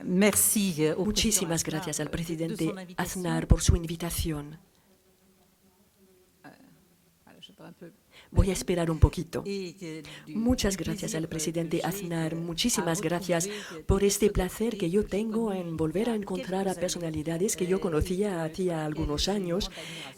Muchísimas gracias al presidente Aznar por su invitación. Voy a esperar un poquito. Muchas gracias al presidente Aznar, muchísimas gracias por este placer que yo tengo en volver a encontrar a personalidades que yo conocía hacía algunos años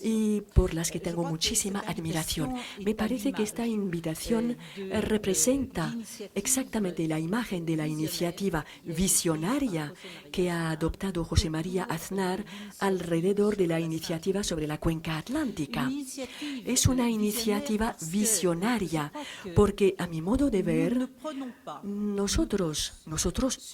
y por las que tengo muchísima admiración. Me parece que esta invitación representa exactamente la imagen de la iniciativa visionaria que ha adoptado José María Aznar alrededor de la iniciativa sobre la cuenca atlántica. Es una iniciativa visionaria, porque a mi modo de ver,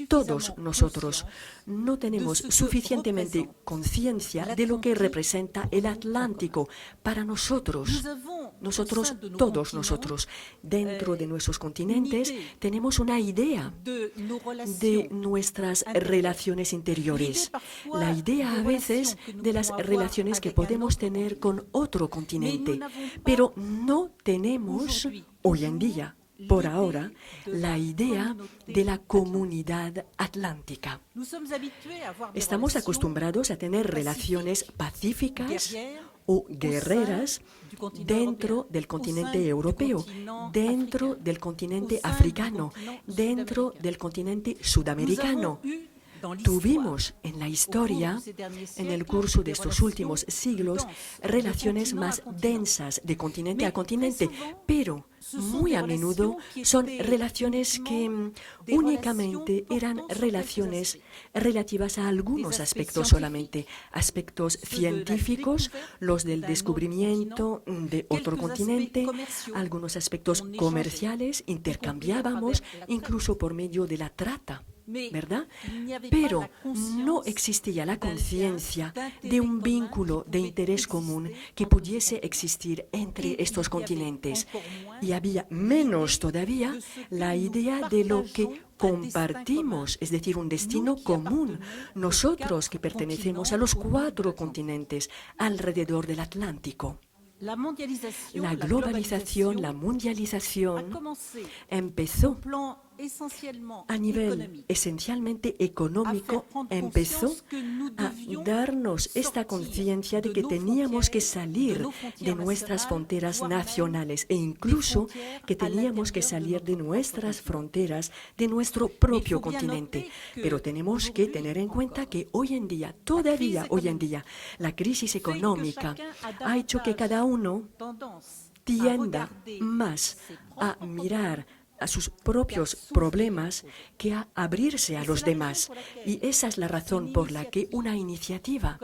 todos nosotros, no tenemos suficientemente conciencia de lo que representa el Atlántico para nosotros. Todos nosotros, dentro de nuestros continentes, tenemos una idea de nuestras relaciones interiores. La idea a veces de las relaciones que podemos tener con otro continente, pero no tenemos hoy en día, por ahora, la idea de la comunidad atlántica. Estamos acostumbrados a tener relaciones pacíficas o guerreras dentro del continente europeo, dentro del continente africano, dentro del continente sudamericano. Tuvimos en la historia, en el curso de estos últimos siglos, relaciones más densas de continente a continente, pero muy a menudo son relaciones que únicamente eran relaciones relativas a algunos aspectos solamente, aspectos científicos, los del descubrimiento de otro continente, algunos aspectos comerciales, intercambiábamos incluso por medio de la trata, ¿verdad? Pero no existía la conciencia de un vínculo de interés común que pudiese existir entre estos continentes. Y había menos todavía la idea de lo que compartimos, es decir, un destino común. Nosotros que pertenecemos a los 4 continentes alrededor del Atlántico. La globalización, la mundialización empezó a nivel esencialmente económico, empezó a darnos esta conciencia de que teníamos que salir de nuestras fronteras nacionales e incluso que teníamos que salir de nuestras fronteras, de nuestro propio continente. Pero tenemos que tener en cuenta que hoy en día, todavía hoy en día, la crisis económica ha hecho que cada uno tienda más a mirar a sus propios problemas que a abrirse a los demás. Y esa es la razón por la que una iniciativa,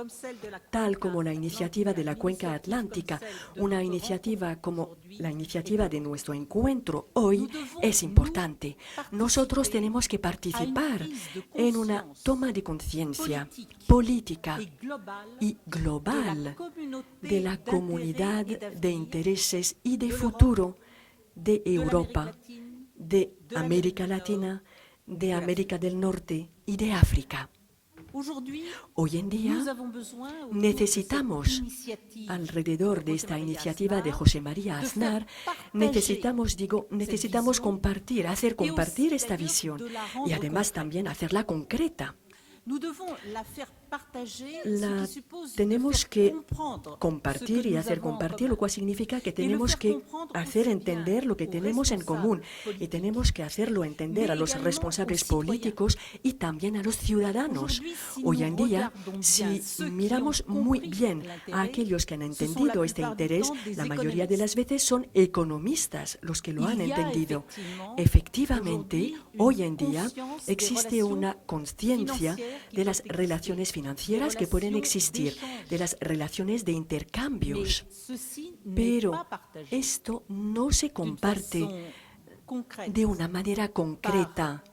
tal como la iniciativa de la Cuenca Atlántica, una iniciativa como la iniciativa de nuestro encuentro hoy, es importante. Nosotros tenemos que participar en una toma de conciencia política y global de la comunidad de intereses y de futuro de Europa, de América Latina, de América del Norte y de África. Hoy en día necesitamos, alrededor de esta iniciativa de José María Aznar, necesitamos compartir, hacer compartir esta visión y además también hacerla concreta. La tenemos que compartir y hacer compartir, lo cual significa que tenemos que hacer entender lo que tenemos en común y tenemos que hacerlo entender a los responsables políticos y también a los ciudadanos. Hoy en día, si miramos muy bien a aquellos que han entendido este interés, la mayoría de las veces son economistas los que lo han entendido. Efectivamente, hoy en día existe una conciencia de las relaciones financieras que pueden existir, de las relaciones de intercambios, pero esto no se comparte de una manera concreta.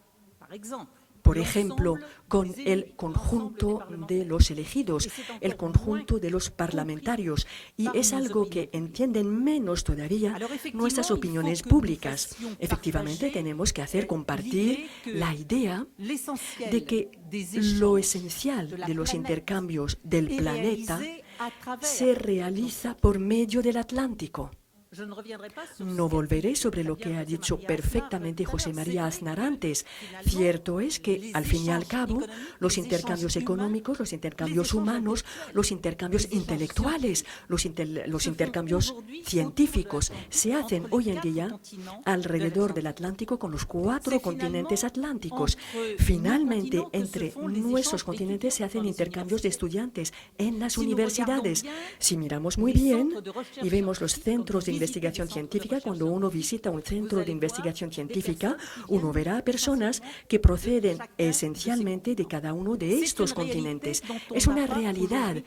Por ejemplo, con el conjunto de los elegidos, el conjunto de los parlamentarios. Y es algo que entienden menos todavía nuestras opiniones públicas. Efectivamente, tenemos que hacer compartir la idea de que lo esencial de los intercambios del planeta se realiza por medio del Atlántico. No volveré sobre lo que ha dicho perfectamente José María Aznar antes. Cierto es que, al fin y al cabo, los intercambios económicos, los intercambios humanos, los intercambios intelectuales, los intercambios científicos se hacen hoy en día alrededor del Atlántico con los 4 continentes atlánticos. Finalmente, entre nuestros continentes se hacen intercambios de estudiantes en las universidades. Si miramos muy bien y vemos los centros de investigación científica, cuando uno visita un centro de investigación científica, uno verá a personas que proceden esencialmente de cada uno de estos continentes. Es una realidad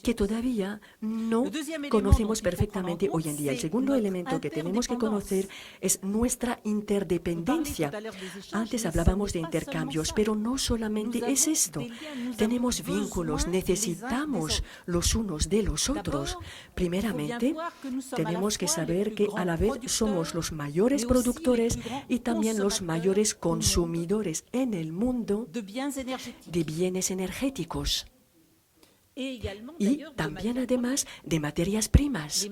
que todavía no conocemos perfectamente hoy en día. El segundo elemento que tenemos que conocer es nuestra interdependencia. Antes hablábamos de intercambios, pero no solamente es esto. Tenemos vínculos, necesitamos los unos de los otros. Primeramente, tenemos que saber que a la vez somos los mayores productores y también los mayores consumidores en el mundo de bienes energéticos. Y también, además, de materias primas.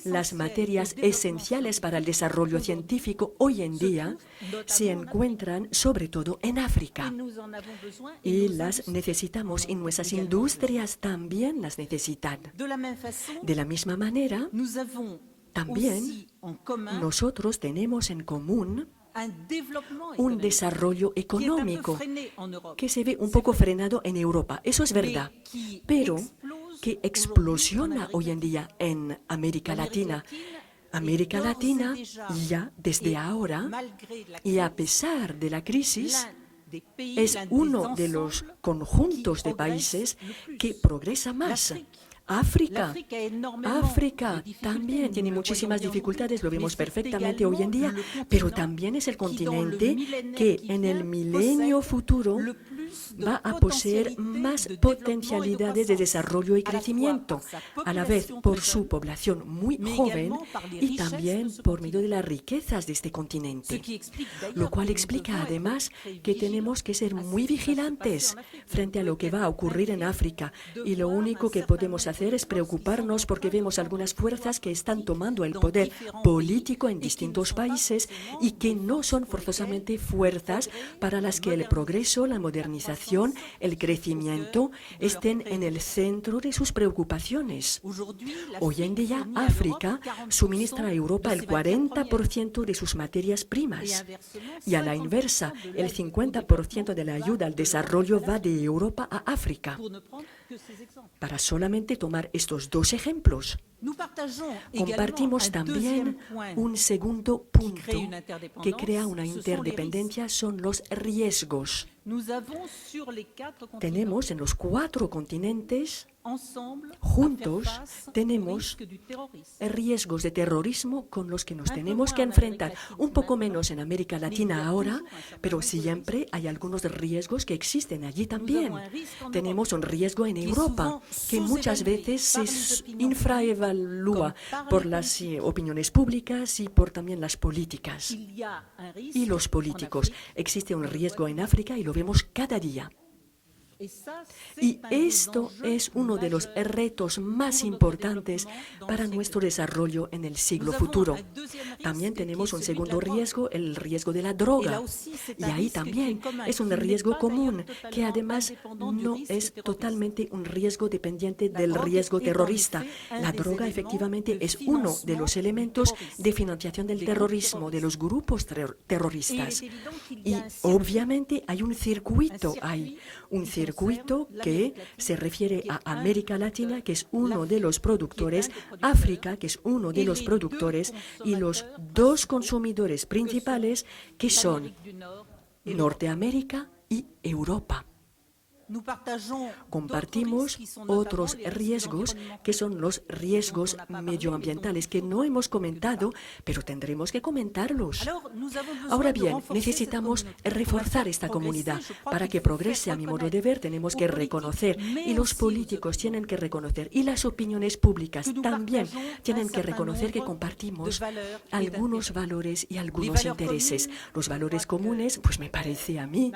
Las materias esenciales para el desarrollo científico hoy en día se encuentran sobre todo en África. Y las necesitamos y nuestras industrias también las necesitan. De la misma manera, también nosotros tenemos en común un desarrollo económico que se ve un poco frenado en Europa. Eso es verdad, pero que explosiona hoy en día en América Latina. América Latina ya desde ahora, y a pesar de la crisis, es uno de los conjuntos de países que progresa más. África también tiene muchísimas dificultades, lo vemos perfectamente hoy en día, pero también es el continente que en el milenio futuro va a poseer más potencialidades de desarrollo y crecimiento, a la vez por su población muy joven y también por medio de las riquezas de este continente. Lo cual explica además que tenemos que ser muy vigilantes frente a lo que va a ocurrir en África, y lo único que podemos hacer es preocuparnos porque vemos algunas fuerzas que están tomando el poder político en distintos países y que no son forzosamente fuerzas para las que el progreso, la modernización, el crecimiento estén en el centro de sus preocupaciones. Hoy en día, África suministra a Europa el 40% de sus materias primas y a la inversa, el 50% de la ayuda al desarrollo va de Europa a África. Para solamente tomar estos 2 ejemplos, compartimos también un segundo punto que crea una interdependencia, son los riesgos. Tenemos en los 4 continentes, juntos, tenemos riesgos de terrorismo con los que nos tenemos que enfrentar. Un poco menos en América Latina ahora, pero siempre hay algunos riesgos que existen allí también. Tenemos un riesgo en Europa que muchas veces se infraevalúa por las opiniones públicas y por también las políticas y los políticos. Existe un riesgo en África y lo vemos cada día. Y esto es uno de los retos más importantes para nuestro desarrollo en el siglo futuro. También tenemos un segundo riesgo, el riesgo de la droga. Y ahí también es un riesgo común, que además no es totalmente un riesgo dependiente del riesgo terrorista. La droga efectivamente es uno de los elementos de financiación del terrorismo, de los grupos terroristas. Y obviamente hay un circuito que se refiere a América Latina, que es uno de los productores, África, que es uno de los productores, y los 2 consumidores principales, que son Norteamérica y Europa. Compartimos otros riesgos que son los riesgos medioambientales que no hemos comentado, pero tendremos que comentarlos. Ahora bien, necesitamos reforzar esta comunidad. Para que progrese, a mi modo de ver, tenemos que reconocer, y los políticos tienen que reconocer, y las opiniones públicas también tienen que reconocer que compartimos algunos valores y algunos intereses. Los valores comunes, pues me parece a mí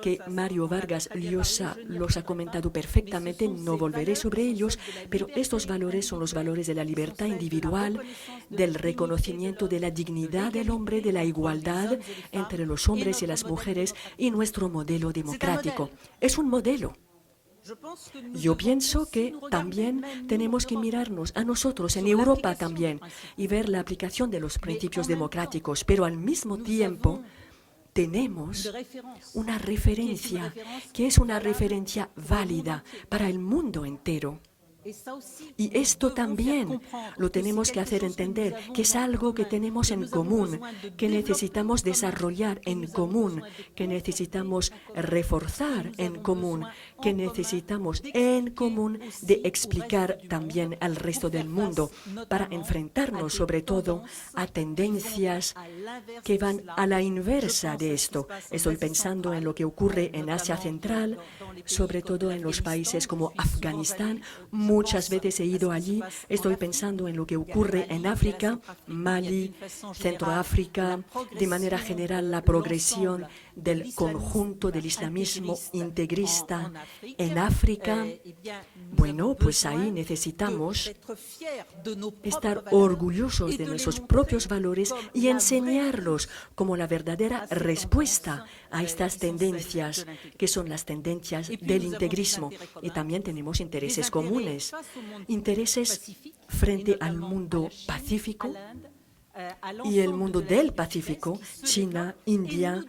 que Mario Vargas Llosa los ha comentado perfectamente, no volveré sobre ellos, pero estos valores son los valores de la libertad individual, del reconocimiento de la dignidad del hombre, de la igualdad entre los hombres y las mujeres y nuestro modelo democrático. Es un modelo. Yo pienso que también tenemos que mirarnos a nosotros en Europa también y ver la aplicación de los principios democráticos, pero al mismo tiempo tenemos una referencia que es una referencia válida para el mundo entero. Y esto también lo tenemos que hacer entender, que es algo que tenemos en común, que necesitamos desarrollar en común, que necesitamos reforzar en común, que necesitamos en común de explicar también al resto del mundo para enfrentarnos sobre todo a tendencias que van a la inversa de esto. Estoy pensando en lo que ocurre en Asia Central, sobre todo en los países como Afganistán. Muchas veces he ido allí, estoy pensando en lo que ocurre en África, Mali, Centroáfrica, de manera general la progresión del conjunto del islamismo integrista en África. Bueno, pues ahí necesitamos estar orgullosos de nuestros propios valores y enseñarlos como la verdadera respuesta a estas tendencias, que son las tendencias del integrismo. Y también tenemos intereses comunes, intereses frente al mundo pacífico y el mundo del Pacífico, China, India,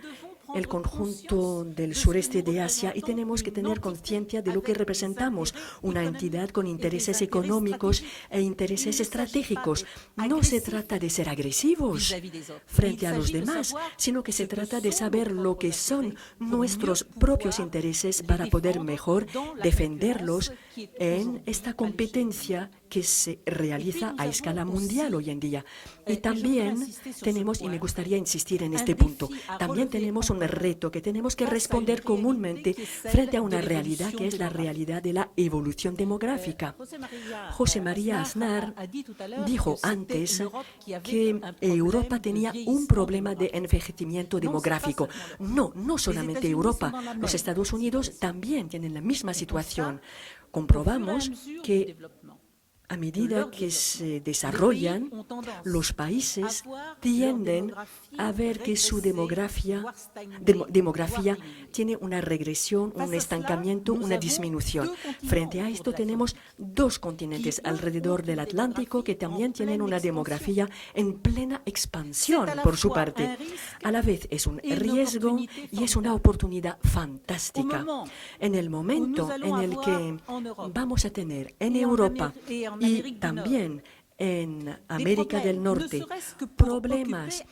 el conjunto del sureste de Asia, y tenemos que tener conciencia de lo que representamos, una entidad con intereses económicos e intereses estratégicos. No se trata de ser agresivos frente a los demás, sino que se trata de saber lo que son nuestros propios intereses para poder mejor defenderlos en esta competencia que se realiza a escala mundial hoy en día. Y también tenemos, y me gustaría insistir en este punto, también tenemos un reto que tenemos que responder comúnmente frente a una realidad que es la realidad de la evolución demográfica. José María Aznar dijo antes que Europa tenía un problema de envejecimiento demográfico. No, no solamente Europa, los Estados Unidos también tienen la misma situación. Comprobamos que a medida que se desarrollan, los países tienden a ver que su demografía tiene una regresión, un estancamiento, una disminución. Frente a esto tenemos dos continentes alrededor del Atlántico que también tienen una demografía en plena expansión por su parte. A la vez es un riesgo y es una oportunidad fantástica. En el momento en el que vamos a tener en Europa y también en América del Norte problemas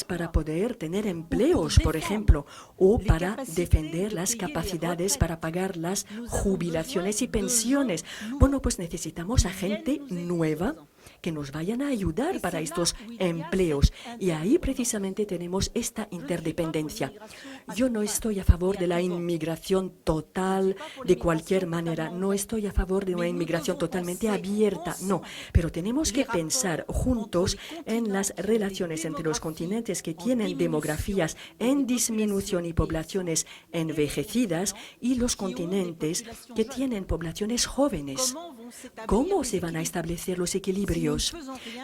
para poder tener empleos, por ejemplo, o para defender las capacidades para pagar las jubilaciones y pensiones. Bueno, pues necesitamos a gente nueva que nos vayan a ayudar para estos empleos. Y ahí precisamente tenemos esta interdependencia. Yo no estoy a favor de la inmigración total de cualquier manera. No estoy a favor de una inmigración totalmente abierta. No, pero tenemos que pensar juntos en las relaciones entre los continentes que tienen demografías en disminución y poblaciones envejecidas y los continentes que tienen poblaciones jóvenes. ¿Cómo se van a establecer los equilibrios?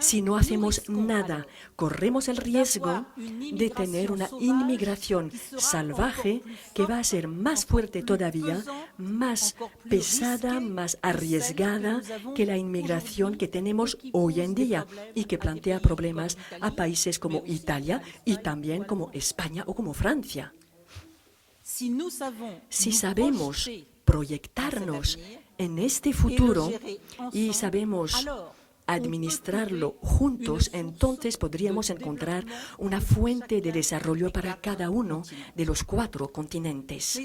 Si no hacemos nada, corremos el riesgo de tener una inmigración salvaje que va a ser más fuerte todavía, más pesada, más arriesgada que la inmigración que tenemos hoy en día y que plantea problemas a países como Italia y también como España o como Francia. Si sabemos proyectarnos en este futuro y sabemos administrarlo juntos, entonces podríamos encontrar una fuente de desarrollo para cada uno de los 4 continentes.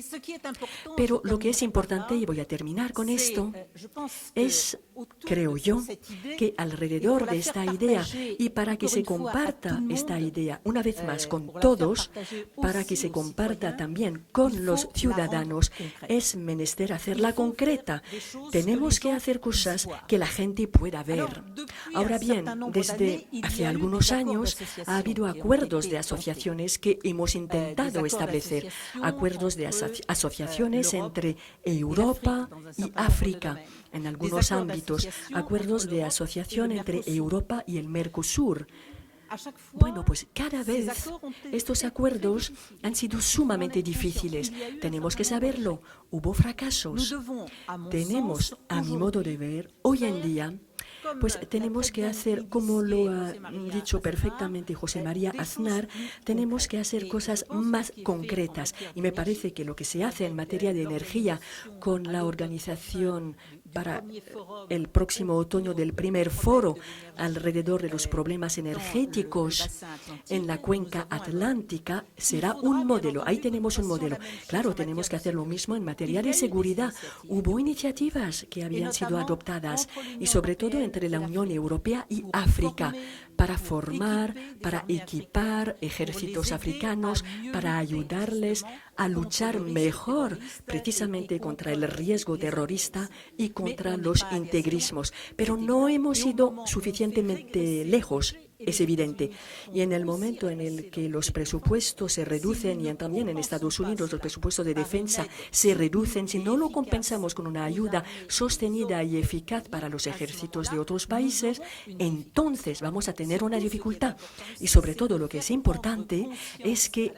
Pero lo que es importante, y voy a terminar con esto, es, creo yo, que alrededor de esta idea, y para que se comparta esta idea, una vez más con todos, para que se comparta también con los ciudadanos, es menester hacerla concreta. Tenemos que hacer cosas que la gente pueda ver. Ahora bien, desde hace algunos años ha habido acuerdos de asociaciones que hemos intentado establecer, acuerdos de asociaciones entre Europa y África en algunos ámbitos, acuerdos de asociación entre Europa y el Mercosur. Bueno, pues cada vez estos acuerdos han sido sumamente difíciles. Tenemos que saberlo. Hubo fracasos. Tenemos, a mi modo de ver, hoy en día, pues tenemos que hacer, como lo ha dicho perfectamente José María Aznar, tenemos que hacer cosas más concretas. Y me parece que lo que se hace en materia de energía con la organización para el próximo otoño del primer foro alrededor de los problemas energéticos en la cuenca atlántica será un modelo. Ahí tenemos un modelo. Claro, tenemos que hacer lo mismo en materia de seguridad. Hubo iniciativas que habían sido adoptadas y sobre todo entre la Unión Europea y África para formar, para equipar ejércitos africanos, para ayudarles a luchar mejor precisamente contra el riesgo terrorista y contra los integrismos. Pero no hemos ido suficientemente lejos, es evidente. Y en el momento en el que los presupuestos se reducen, y también en Estados Unidos los presupuestos de defensa se reducen, si no lo compensamos con una ayuda sostenida y eficaz para los ejércitos de otros países, entonces vamos a tener una dificultad. Y sobre todo lo que es importante es que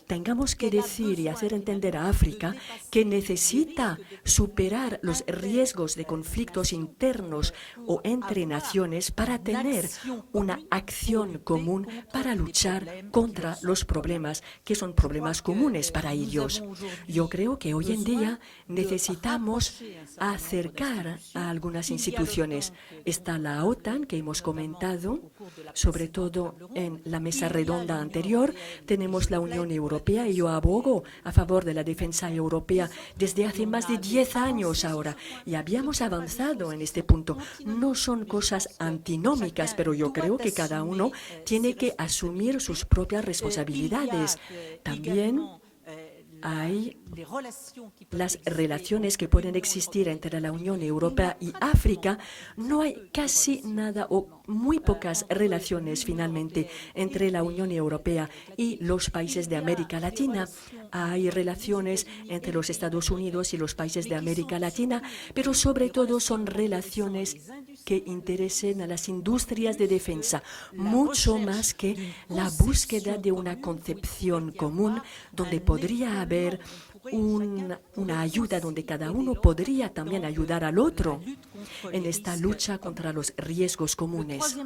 tengamos que decir y hacer entender a África que necesita superar los riesgos de conflictos internos o entre naciones para tener una acción común para luchar contra los problemas que son problemas comunes para ellos. Yo creo que hoy en día necesitamos acercar a algunas instituciones. Está la OTAN, que hemos comentado, sobre todo en la mesa redonda anterior. Tenemos la Unión Europea, y yo abogo a favor de la defensa europea desde hace más de 10 años ahora. Y habíamos avanzado en este punto. No son cosas antinómicas, pero yo creo que cada uno tiene que asumir sus propias responsabilidades. También hay las relaciones que pueden existir entre la Unión Europea y África. No hay casi nada o muy pocas relaciones finalmente entre la Unión Europea y los países de América Latina. Hay relaciones entre los Estados Unidos y los países de América Latina, pero sobre todo son relaciones que interesen a las industrias de defensa, mucho más que la búsqueda de una concepción común donde podría haber una ayuda, donde cada uno podría también ayudar al otro en esta lucha contra los riesgos comunes.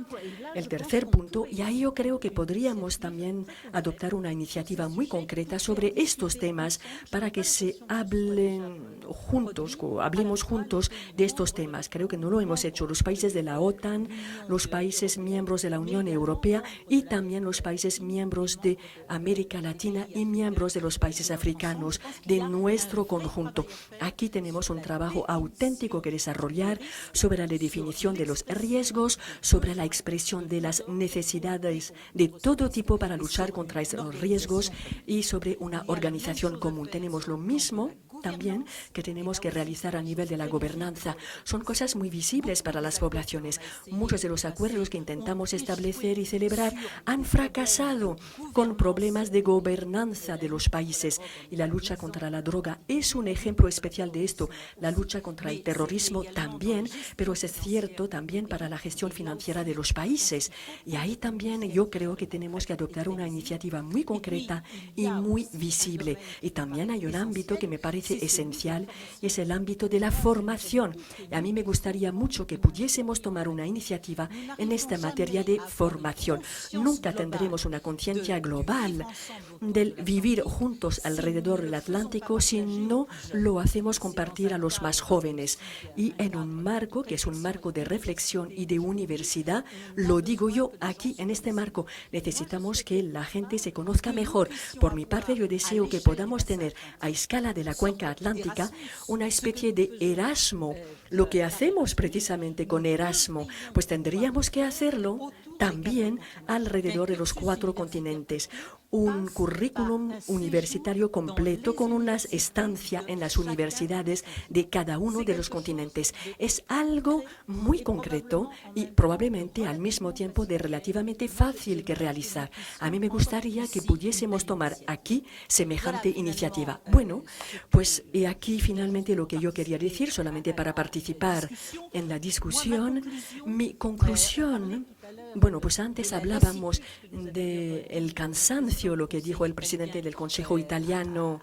El tercer punto, y ahí yo creo que podríamos también adoptar una iniciativa muy concreta sobre estos temas para que se hablen juntos, o hablemos juntos de estos temas. Creo que no lo hemos hecho los países de la OTAN, los países miembros de la Unión Europea y también los países miembros de América Latina y miembros de los países africanos de nuestro conjunto. Aquí tenemos un trabajo auténtico que desarrollar sobre la definición de los riesgos, sobre la expresión de las necesidades de todo tipo para luchar contra esos riesgos y sobre una organización común. Tenemos lo mismo también que tenemos que realizar a nivel de la gobernanza. Son cosas muy visibles para las poblaciones. Muchos de los acuerdos que intentamos establecer y celebrar han fracasado con problemas de gobernanza de los países. Y la lucha contra la droga es un ejemplo especial de esto. La lucha contra el terrorismo también, pero es cierto también para la gestión financiera de los países. Y ahí también yo creo que tenemos que adoptar una iniciativa muy concreta y muy visible. Y también hay un ámbito que me parece esencial y es el ámbito de la formación. Y a mí me gustaría mucho que pudiésemos tomar una iniciativa en esta materia de formación. Nunca tendremos una conciencia global del vivir juntos alrededor del Atlántico si no lo hacemos compartir a los más jóvenes. Y en un marco que es un marco de reflexión y de universidad, lo digo yo aquí en este marco, necesitamos que la gente se conozca mejor. Por mi parte, yo deseo que podamos tener a escala de la cuenca atlántica una especie de Erasmo. Lo que hacemos precisamente con Erasmo, pues tendríamos que hacerlo también alrededor de los 4 continentes. un currículum universitario completo con una estancia en las universidades de cada uno de los continentes. Es algo muy concreto y probablemente al mismo tiempo de relativamente fácil que realizar. A mí me gustaría que pudiésemos tomar aquí semejante iniciativa. Bueno, pues y aquí finalmente lo que yo quería decir, solamente para participar en la discusión. Mi conclusión, bueno, pues antes hablábamos del cansancio, lo que dijo el presidente del Consejo italiano.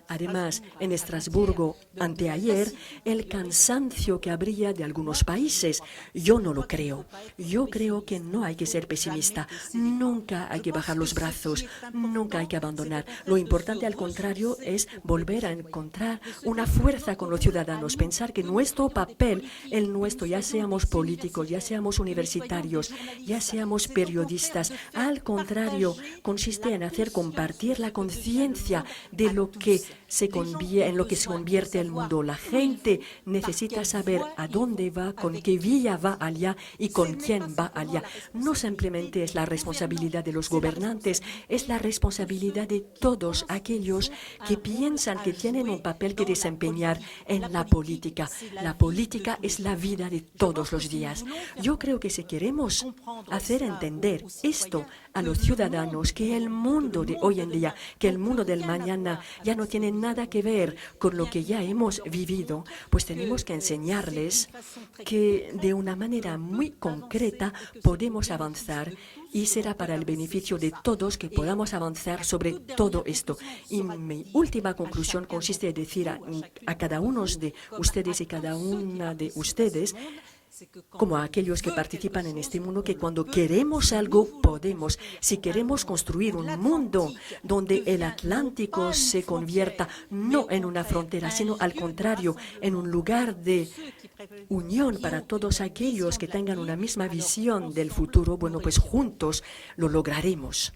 Además, en Estrasburgo, anteayer, el cansancio que habría de algunos países. Yo no lo creo. Yo creo que no hay que ser pesimista. Nunca hay que bajar los brazos. Nunca hay que abandonar. Lo importante, al contrario, es volver a encontrar una fuerza con los ciudadanos. Pensar que nuestro papel, el nuestro, ya seamos políticos, ya seamos universitarios, ya seamos periodistas, al contrario, consiste en hacer compartir la conciencia de lo que en lo que se convierte el mundo. La gente necesita saber a dónde va, con qué vía va allá y con quién va allá. No simplemente es la responsabilidad de los gobernantes, es la responsabilidad de todos aquellos que piensan que tienen un papel que desempeñar en la política. La política es la vida de todos los días. Yo creo que si queremos hacer entender esto a los ciudadanos, que el mundo de hoy en día, que el mundo del mañana ya no tiene nada que ver con lo que ya hemos vivido, pues tenemos que enseñarles que de una manera muy concreta podemos avanzar y será para el beneficio de todos que podamos avanzar sobre todo esto. Y mi última conclusión consiste en decir a cada uno de ustedes y cada una de ustedes, como a aquellos que participan en este mundo, que cuando queremos algo, podemos. Si queremos construir un mundo donde el Atlántico se convierta no en una frontera, sino al contrario, en un lugar de unión para todos aquellos que tengan una misma visión del futuro, bueno, pues juntos lo lograremos.